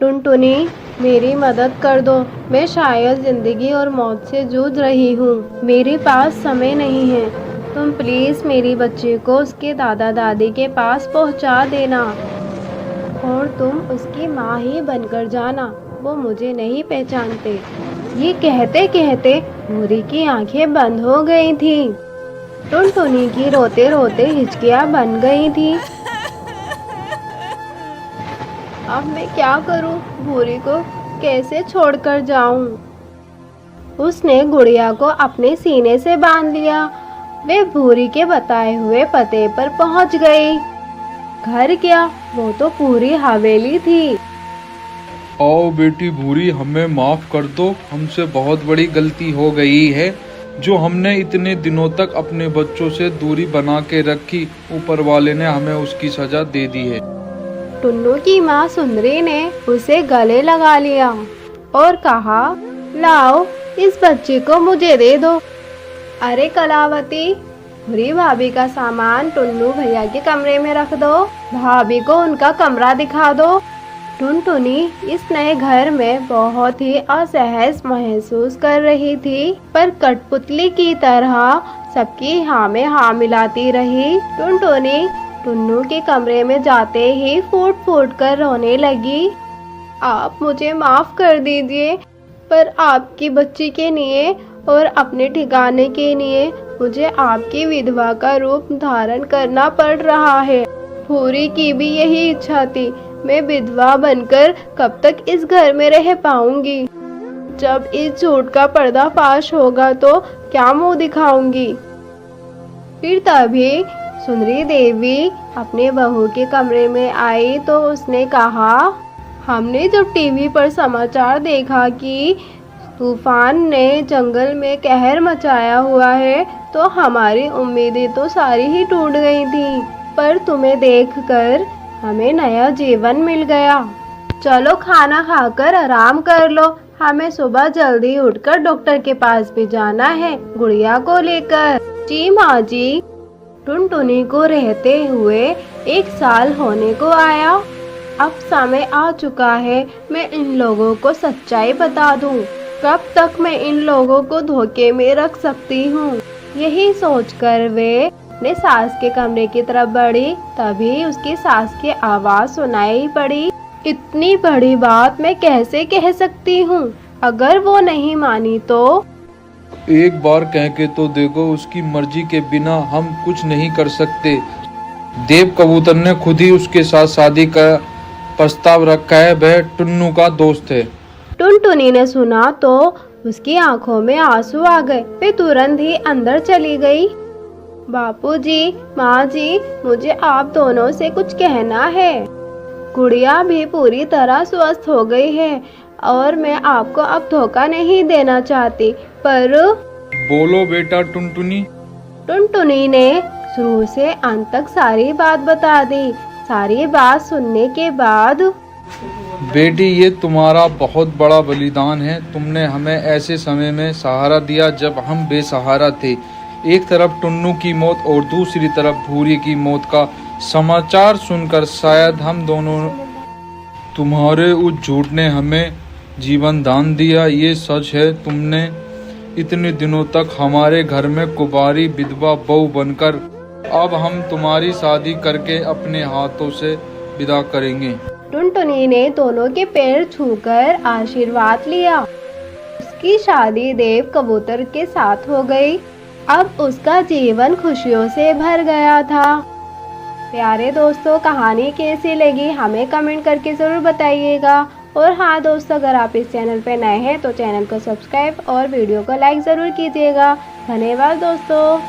टुनटुनी, मेरी मदद कर दो। मैं शायद जिंदगी और मौत से जूझ रही हूँ। मेरे पास समय नहीं है। तुम प्लीज़ मेरी बच्ची को उसके दादा दादी के पास पहुँचा देना और तुम उसकी माँ ही बनकर जाना। वो मुझे नहीं पहचानते। ये कहते कहते भूरी की आंखें बंद हो गई थीं। टुनटुनी की रोते रोते हिचकियाँ बन गई थी। अब मैं क्या करूं? भूरी को कैसे छोड़कर जाऊं? उसने गुड़िया को अपने सीने से बांध लिया। वे भूरी के बताए हुए पते पर पहुंच गई। घर क्या, वो तो पूरी हवेली थी। आओ बेटी भूरी, हमें माफ कर दो। हमसे बहुत बड़ी गलती हो गई है। जो हमने इतने दिनों तक अपने बच्चों से दूरी बना के रखी, ऊपर वाले ने हमें उसकी सजा दे दी है। टुन्नू की माँ सुंदरी ने उसे गले लगा लिया और कहा, लाओ इस बच्ची को मुझे दे दो। अरे कलावती, भूरी भाभी का सामान टुन्नू भैया के कमरे में रख दो। भाभी को उनका कमरा दिखा दो। टुनटुनी इस नए घर में बहुत ही असहज महसूस कर रही थी, पर कठपुतली की तरह सबकी हाँ में हाँ मिलाती रही। टुनटुनी टुन्नू के कमरे में जाते ही फूट फूट कर रोने लगी। आप मुझे माफ कर दीजिए, पर आपकी बच्ची के लिए और अपने ठिकाने के लिए मुझे आपकी विधवा का रूप धारण करना पड़ रहा है। भूरी की भी यही इच्छा थी। मैं विधवा बनकर कब तक इस घर में रह पाऊंगी? जब इस झूठ का पर्दाफाश होगा तो क्या मुंह दिखाऊंगी? फिर तभी सुंदरी देवी अपने बहू के कमरे में आई तो उसने कहा, हमने जब टीवी पर समाचार देखा कि तूफान ने जंगल में कहर मचाया हुआ है तो हमारी उम्मीदें तो सारी ही टूट गई थी, पर तुम्हें देखकर हमें नया जीवन मिल गया। चलो खाना खाकर आराम कर लो। हमें सुबह जल्दी उठकर डॉक्टर के पास भी जाना है गुड़िया को लेकर। जी माँ जी। टुनटुनी को रहते हुए 1 साल होने को आया। अब समय आ चुका है मैं इन लोगों को सच्चाई बता दूं। कब तक मैं इन लोगों को धोखे में रख सकती हूँ? यही सोचकर वे अपने सास के कमरे की तरफ बढ़ी। तभी उसकी सास की आवाज सुनाई पड़ी, इतनी बड़ी बात मैं कैसे कह सकती हूँ? अगर वो नहीं मानी तो? एक बार कह के तो देखो, उसकी मर्जी के बिना हम कुछ नहीं कर सकते। देव कबूतर ने खुद ही उसके साथ शादी का प्रस्ताव रखा है। वह टुन्नू का दोस्त है। टुनटुनी ने सुना तो उसकी आंखों में आंसू आ गए। वे तुरंत ही अंदर चली गई। बापूजी, माँ जी, मुझे आप दोनों से कुछ कहना है। गुड़िया भी पूरी तरह स्वस्थ हो गई है और मैं आपको अब धोखा नहीं देना चाहती, पर बोलो बेटा टुनटुनी। टुनटुनी ने शुरू से अंत तक सारी बात बता दी। सारी बात सुनने के बाद, बेटी ये तुम्हारा बहुत बड़ा बलिदान है। तुमने हमें ऐसे समय में सहारा दिया जब हम बेसहारा थे। एक तरफ टुन्नू की मौत और दूसरी तरफ भूरी की मौत का समाचार सुनकर शायद हम दोनों, तुम्हारे उस झूठ ने हमें जीवन दान दिया। ये सच है, तुमने इतने दिनों तक हमारे घर में कुंवारी विधवा बहू बनकर, अब हम तुम्हारी शादी करके अपने हाथों से विदा करेंगे। टुनटुनी ने दोनों के पैर छूकर आशीर्वाद लिया। उसकी शादी देव कबूतर के साथ हो गई। अब उसका जीवन खुशियों से भर गया था। प्यारे दोस्तों, कहानी कैसी लगी हमें कमेंट करके ज़रूर बताइएगा। और हाँ दोस्तों, अगर आप इस चैनल पे नए हैं तो चैनल को सब्सक्राइब और वीडियो को लाइक ज़रूर कीजिएगा। धन्यवाद दोस्तों।